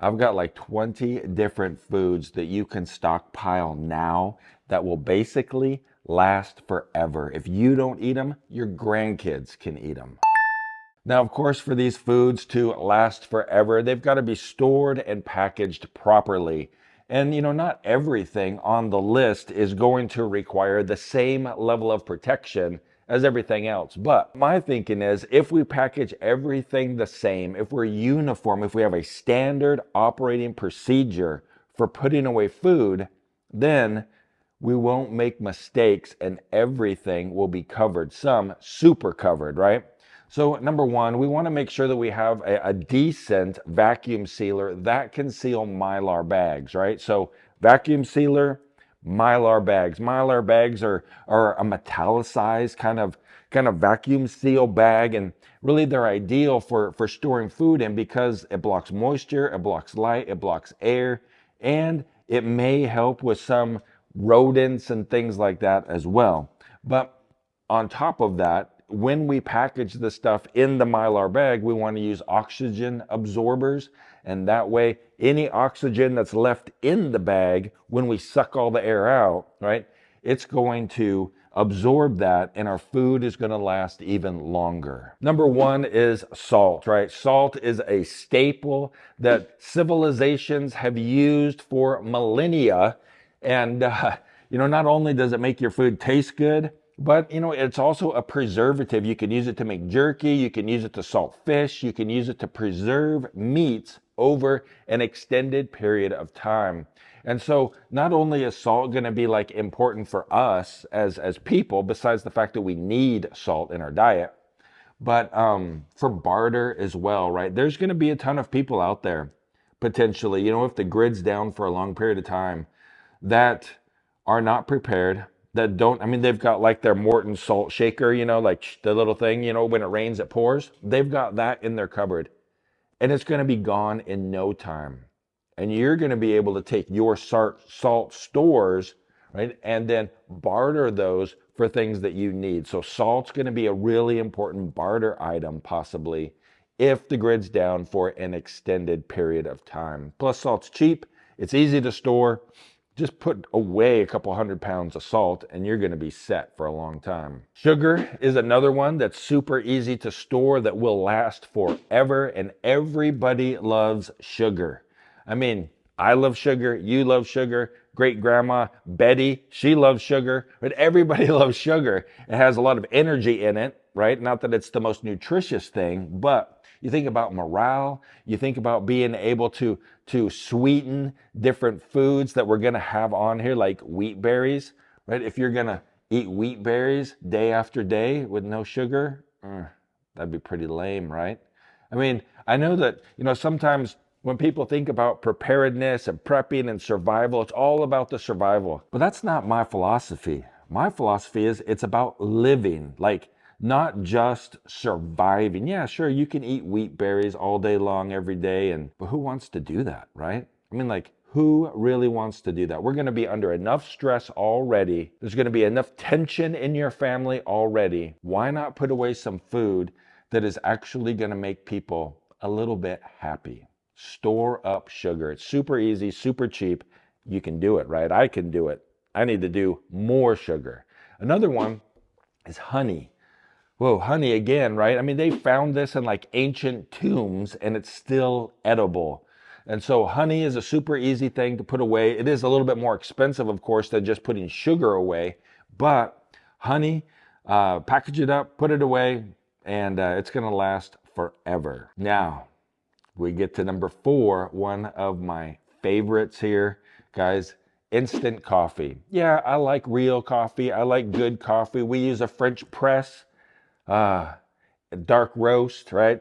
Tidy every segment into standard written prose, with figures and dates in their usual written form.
I've got like 20 different foods that you can stockpile now that will basically last forever. If you don't eat them, your grandkids can eat them. Now, of course, for these foods to last forever, they've got to be stored and packaged properly. And, not everything on the list is going to require the same level of protection as everything else. But my thinking is if we package everything the same, if we're uniform, if we have a standard operating procedure for putting away food, then we won't make mistakes and everything will be covered, some super covered, right? So number one, we want to make sure that we have a decent vacuum sealer that can seal Mylar bags, right? So vacuum sealer, Mylar bags. Mylar bags are a metallicized kind of vacuum seal bag, and really they're ideal for storing food in because it blocks moisture, it blocks light, it blocks air, and it may help with some rodents and things like that as well. But on top of that, when we package the stuff in the Mylar bag, we want to use oxygen absorbers. And that way, any oxygen that's left in the bag, when we suck all the air out, right, it's going to absorb that and our food is going to last even longer. Number one is salt, right? Salt is a staple that civilizations have used for millennia. And, not only does it make your food taste good, but, it's also a preservative. You can use it to make jerky. You can use it to salt fish. You can use it to preserve meats over an extended period of time. And so not only is salt going to be like important for us as people, besides the fact that we need salt in our diet, but for barter as well, right? There's going to be a ton of people out there potentially, if the grid's down for a long period of time, that are not prepared, that don't, they've got like their Morton salt shaker, like the little thing, when it rains, it pours. They've got that in their cupboard and it's going to be gone in no time. And you're going to be able to take your salt stores, right, and then barter those for things that you need. So salt's going to be a really important barter item possibly if the grid's down for an extended period of time. Plus salt's cheap, it's easy to store. Just put away a couple 100 pounds of salt and you're going to be set for a long time. Sugar is another one that's super easy to store that will last forever, and everybody loves sugar. I love sugar, you love sugar, great grandma Betty, she loves sugar, but everybody loves sugar. It has a lot of energy in it, right? Not that it's the most nutritious thing, but you think about morale, you think about being able to sweeten different foods that we're going to have on here, like wheat berries, right? If you're going to eat wheat berries day after day with no sugar, that'd be pretty lame, right? I know that, sometimes when people think about preparedness and prepping and survival, it's all about the survival. But that's not my philosophy. My philosophy is it's about living, like not just surviving. Yeah, sure, you can eat wheat berries all day long every day, but who wants to do that, right? Who really wants to do that? We're going to be under enough stress already. There's going to be enough tension in your family already. Why not put away some food that is actually going to make people a little bit happy? Store up sugar. It's super easy, super cheap. You can do it, right? I can do it. I need to do more sugar. Another one is honey. Whoa, honey again, right? They found this in like ancient tombs and it's still edible. And so honey is a super easy thing to put away. It is a little bit more expensive, of course, than just putting sugar away. But honey, package it up, put it away, and it's going to last forever. Now, we get to number 4, one of my favorites here, guys. Instant coffee. Yeah, I like real coffee. I like good coffee. We use a French press. Dark roast, right?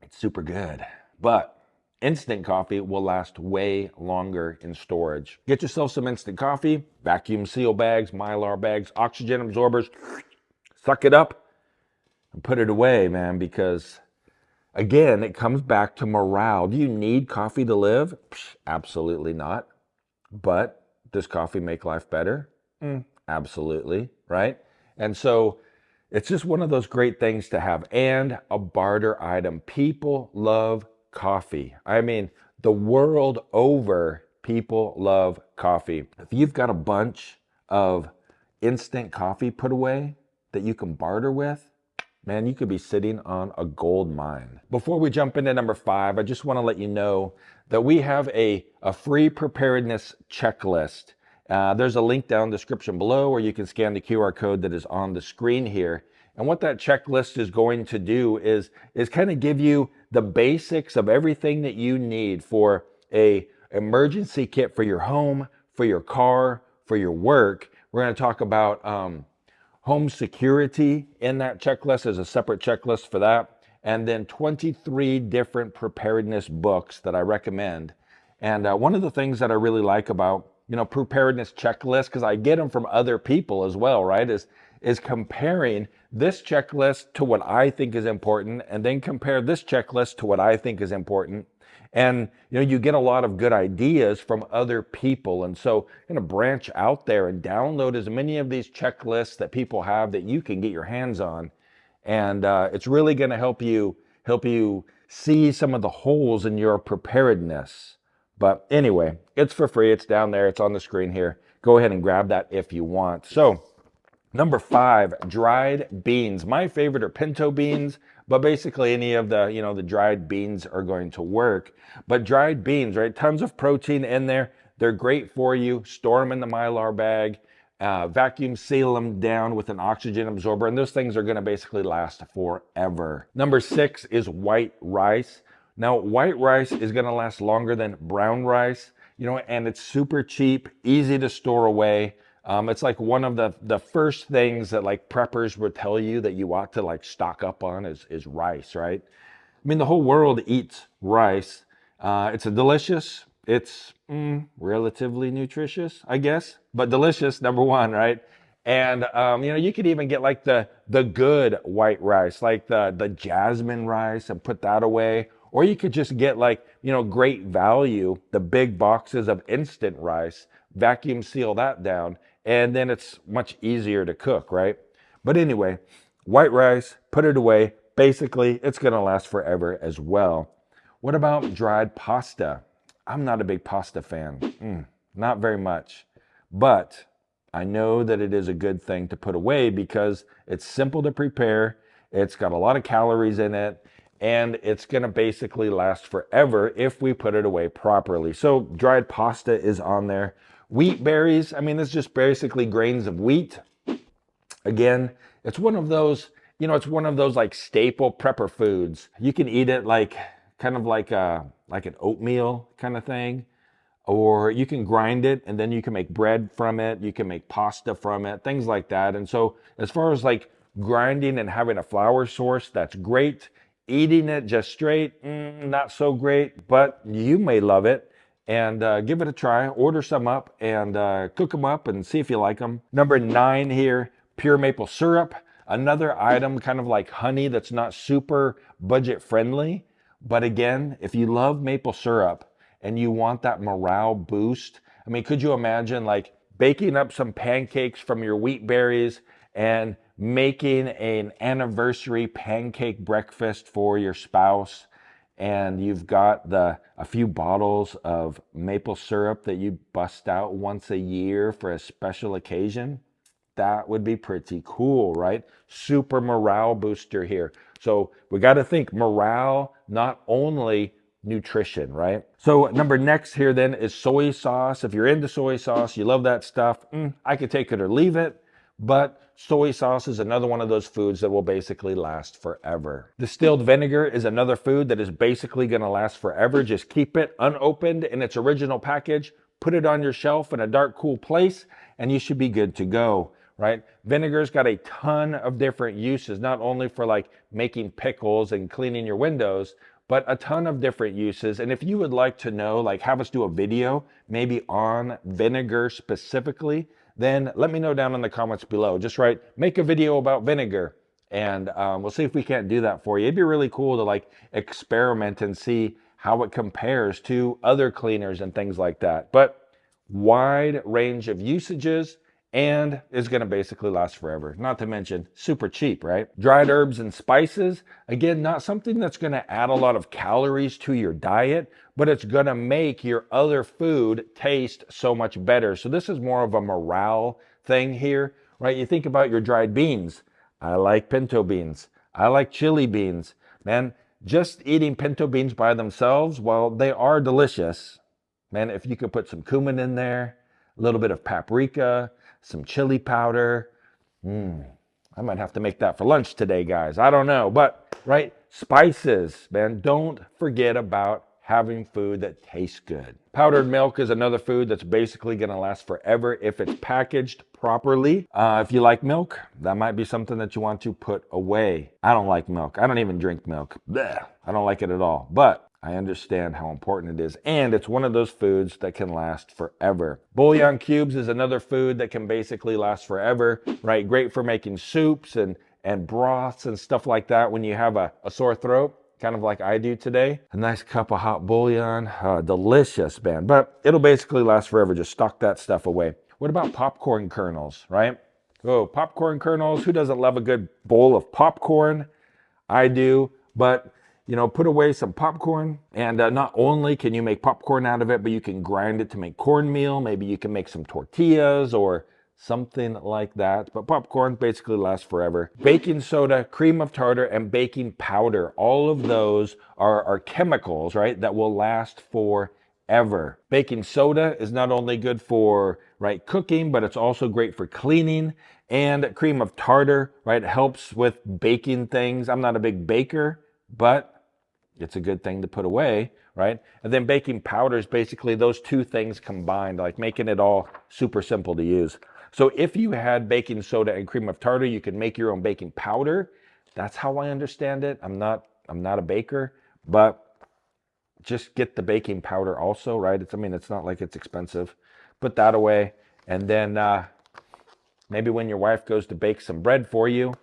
It's super good, but instant coffee will last way longer in storage. Get yourself some instant coffee, vacuum seal bags, Mylar bags, oxygen absorbers, suck it up and put it away, man, because again, it comes back to morale. Do you need coffee to live? Absolutely not. But does coffee make life better? Absolutely, right? And so It's just one of those great things to have, and a barter item. People love coffee. I mean, the world over, people love coffee. If you've got a bunch of instant coffee put away that you can barter with, man, you could be sitting on a gold mine. Before we jump into number 5, I just want to let you know that we have a free preparedness checklist. There's a link down in the description below, or you can scan the QR code that is on the screen here. And what that checklist is going to do is kind of give you the basics of everything that you need for a emergency kit for your home, for your car, for your work. We're going to talk about home security in that checklist. There's a separate checklist for that. And then 23 different preparedness books that I recommend. And one of the things that I really like about, preparedness checklists, because I get them from other people as well, right, is comparing this checklist to what I think is important, and then compare this checklist to what I think is important. And you get a lot of good ideas from other people. And so branch out there and download as many of these checklists that people have that you can get your hands on. And it's really going to help you see some of the holes in your preparedness. But anyway, it's for free. It's down there. It's on the screen here. Go ahead and grab that if you want. So number 5, dried beans. My favorite are pinto beans, but basically any of the, the dried beans are going to work. But dried beans, right? Tons of protein in there. They're great for you. Store them in the Mylar bag. Vacuum seal them down with an oxygen absorber, and those things are going to basically last forever. Number 6 is white rice. Now, white rice is going to last longer than brown rice, and it's super cheap, easy to store away. It's like one of the first things that like preppers would tell you that you ought to like stock up on is rice, right? I mean, the whole world eats rice. It's delicious. It's relatively nutritious, I guess, but delicious, number 1, right? And you could even get like the good white rice, like the jasmine rice, and put that away. Or you could just get like, great value, the big boxes of instant rice, vacuum seal that down, and then it's much easier to cook, right? But anyway, white rice, put it away. Basically, it's going to last forever as well. What about dried pasta? I'm not a big pasta fan, not very much. But I know that it is a good thing to put away because it's simple to prepare, it's got a lot of calories in it, and it's going to basically last forever if we put it away properly. So dried pasta is on there. Wheat berries, I mean, it's just basically grains of wheat. Again, it's one of those, like staple prepper foods. You can eat it like kind of like an oatmeal kind of thing, or you can grind it and then you can make bread from it. You can make pasta from it, things like that. And so as far as like grinding and having a flour source, that's great. Eating it just straight, not so great, but you may love it. And give it a try. Order some up and cook them up and see if you like them. Number 9 here, pure maple syrup. Another item kind of like honey that's not super budget friendly. But again, if you love maple syrup and you want that morale boost, I mean, could you imagine like baking up some pancakes from your wheat berries and making an anniversary pancake breakfast for your spouse? And you've got a few bottles of maple syrup that you bust out once a year for a special occasion. That would be pretty cool, right? Super morale booster here. So we got to think morale, not only nutrition, right? So number next here then is soy sauce. If you're into soy sauce, you love that stuff, I could take it or leave it. But soy sauce is another one of those foods that will basically last forever. Distilled vinegar is another food that is basically going to last forever. Just keep it unopened in its original package, put it on your shelf in a dark, cool place, and you should be good to go, right? Vinegar's got a ton of different uses, not only for like making pickles and cleaning your windows, but a ton of different uses. And if you would like to know, like have us do a video maybe on vinegar specifically, then let me know down in the comments below. Just write, make a video about vinegar, and we'll see if we can't do that for you. It'd be really cool to like experiment and see how it compares to other cleaners and things like that. But wide range of usages and is going to basically last forever. Not to mention super cheap, right? Dried herbs and spices, again, not something that's going to add a lot of calories to your diet, but it's going to make your other food taste so much better. So this is more of a morale thing here, right? You think about your dried beans. I like pinto beans. I like chili beans. Man, just eating pinto beans by themselves, while they are delicious, man, if you could put some cumin in there, a little bit of paprika, some chili powder, I might have to make that for lunch today, guys. I don't know, but right, spices, man, don't forget about having food that tastes good. Powdered milk is another food that's basically going to last forever if it's packaged properly. If you like milk, that might be something that you want to put away. I don't like milk. I don't even drink milk. Blech. I don't like it at all. But I understand how important it is, and it's one of those foods that can last forever. Bouillon cubes is another food that can basically last forever, right? Great for making soups and broths and stuff like that when you have a sore throat, kind of like I do today. A nice cup of hot bouillon, delicious, man. But it'll basically last forever. Just stock that stuff away. What about popcorn kernels, right? Oh, popcorn kernels. Who doesn't love a good bowl of popcorn? I do, but you know, put away some popcorn, and not only can you make popcorn out of it, but you can grind it to make cornmeal. Maybe you can make some tortillas or something like that. But popcorn basically lasts forever. Baking soda, cream of tartar, and baking powder. All of those are chemicals, right, that will last forever. Baking soda is not only good for, right, cooking, but it's also great for cleaning. And cream of tartar, right, helps with baking things. I'm not a big baker, but it's a good thing to put away, right? And then baking powder is basically those two things combined, like making it all super simple to use. So if you had baking soda and cream of tartar, you could make your own baking powder. That's how I understand it. I'm not a baker, but just get the baking powder also, right? It's not like it's expensive. Put that away, and then maybe when your wife goes to bake some bread for you,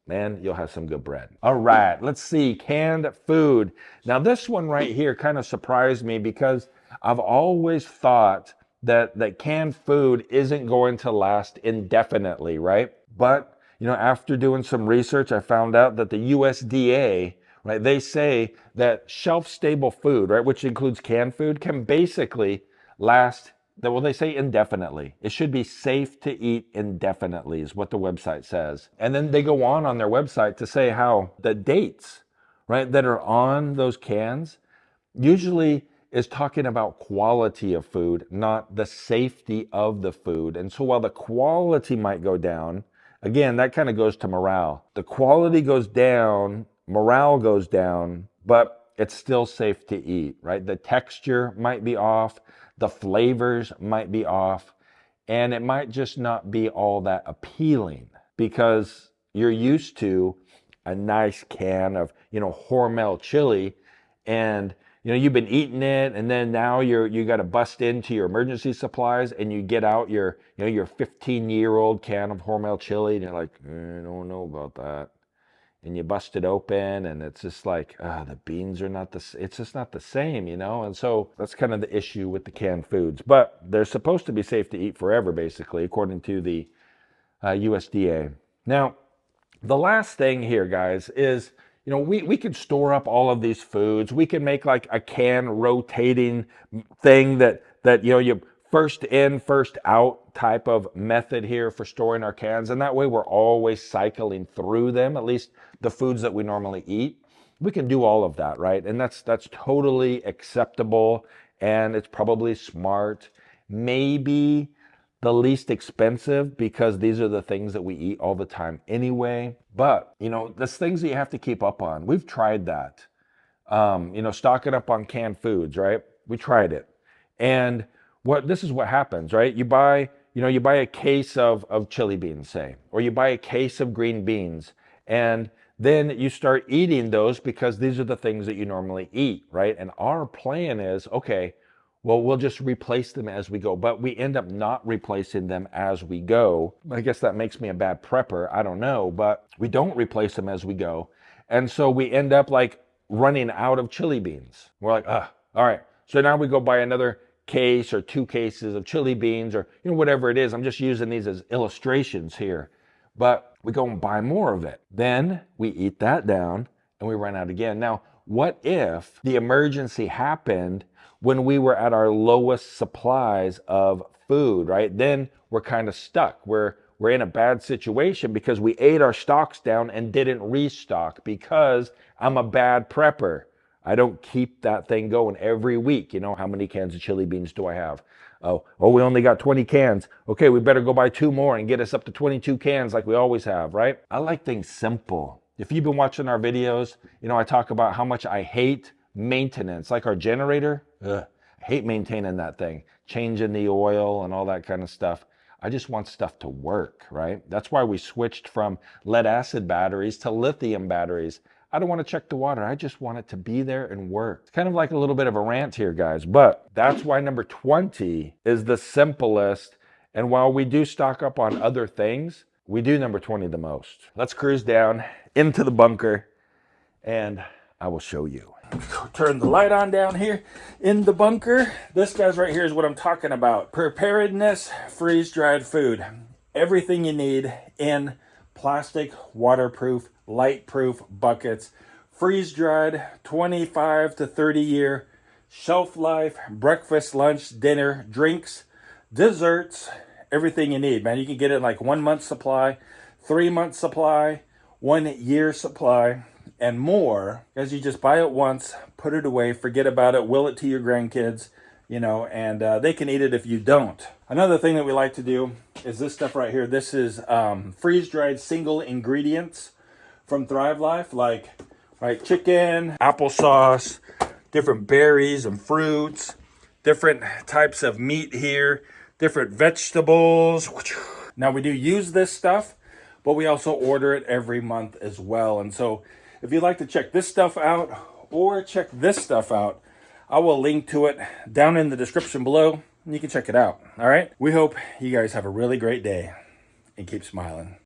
man, you'll have some good bread. All right, let's see, canned food. Now this one right here kind of surprised me because I've always thought that canned food isn't going to last indefinitely, right? But, you know, after doing some research, I found out that the USDA, right, they say that shelf-stable food, right, which includes canned food, can basically last, well, they say indefinitely. It should be safe to eat indefinitely is what the website says. And then they go on their website to say how the dates, right, that are on those cans usually is talking about quality of food, not the safety of the food. And so while the quality might go down, again, that kind of goes to morale. The quality goes down, morale goes down, but it's still safe to eat, right? The texture might be off, the flavors might be off, and it might just not be all that appealing because you're used to a nice can of, you know, Hormel chili, and you know, you've been eating it, and then now you got to bust into your emergency supplies, and you get out your, you know, your 15-year-old can of Hormel chili, and you're like, I don't know about that. And you bust it open, and it's just like, the beans are not it's just not the same, you know? And so that's kind of the issue with the canned foods. But they're supposed to be safe to eat forever, basically, according to the USDA. Now, the last thing here, guys, is, you know, we can store up all of these foods. We can make like a can rotating thing that you know, you first in, first out type of method here for storing our cans. And that way we're always cycling through them, at least the foods that we normally eat. We can do all of that, right? And that's totally acceptable, and it's probably smart. Maybe the least expensive because these are the things that we eat all the time anyway. But, you know, there's things that you have to keep up on. We've tried that. You know, stocking up on canned foods, right? We tried it. And this is what happens, right? You buy a case of chili beans, say, or you buy a case of green beans, and then you start eating those because these are the things that you normally eat, right? And our plan is, okay, well, we'll just replace them as we go, but we end up not replacing them as we go. I guess that makes me a bad prepper. I don't know, but we don't replace them as we go. And so we end up like running out of chili beans. We're like, all right. So now we go buy another case or 2 cases of chili beans or whatever it is. I'm just using these as illustrations here. But we go and buy more of it. Then we eat that down and we run out again. Now, what if the emergency happened when we were at our lowest supplies of food, right? Then we're kind of stuck. We're in a bad situation because we ate our stocks down and didn't restock because I'm a bad prepper. I don't keep that thing going every week. How many cans of chili beans do I have? Oh, we only got 20 cans. Okay, we better go buy 2 more and get us up to 22 cans like we always have, right? I like things simple. If you've been watching our videos, I talk about how much I hate maintenance. Like our generator, I hate maintaining that thing, changing the oil and all that kind of stuff. I just want stuff to work, right? That's why we switched from lead acid batteries to lithium batteries. I don't want to check the water. I just want it to be there and work. It's kind of like a little bit of a rant here, guys, but that's why number 20 is the simplest. And while we do stock up on other things, we do number 20 the most. Let's cruise down into the bunker and I will show you. Turn the light on down here in the bunker. This guy's right here is what I'm talking about. Preparedness, freeze-dried food. Everything you need in plastic, waterproof, light-proof buckets. Freeze-dried, 25 to 30 year shelf life, breakfast, lunch, dinner, drinks, desserts, everything you need, man. You can get it in like 1 month supply, 3 month supply, 1 year supply, and more, as you just buy it once, put it away, forget about it, will it to your grandkids, and they can eat it if you don't. Another thing that we like to do is this stuff right here. This is freeze-dried single ingredients from Thrive Life, like chicken, applesauce, different berries and fruits, different types of meat here, different vegetables. Now we do use this stuff, but we also order it every month as well. And so if you'd like to check this stuff out or check this stuff out, I will link to it down in the description below and you can check it out. All right. We hope you guys have a really great day and keep smiling.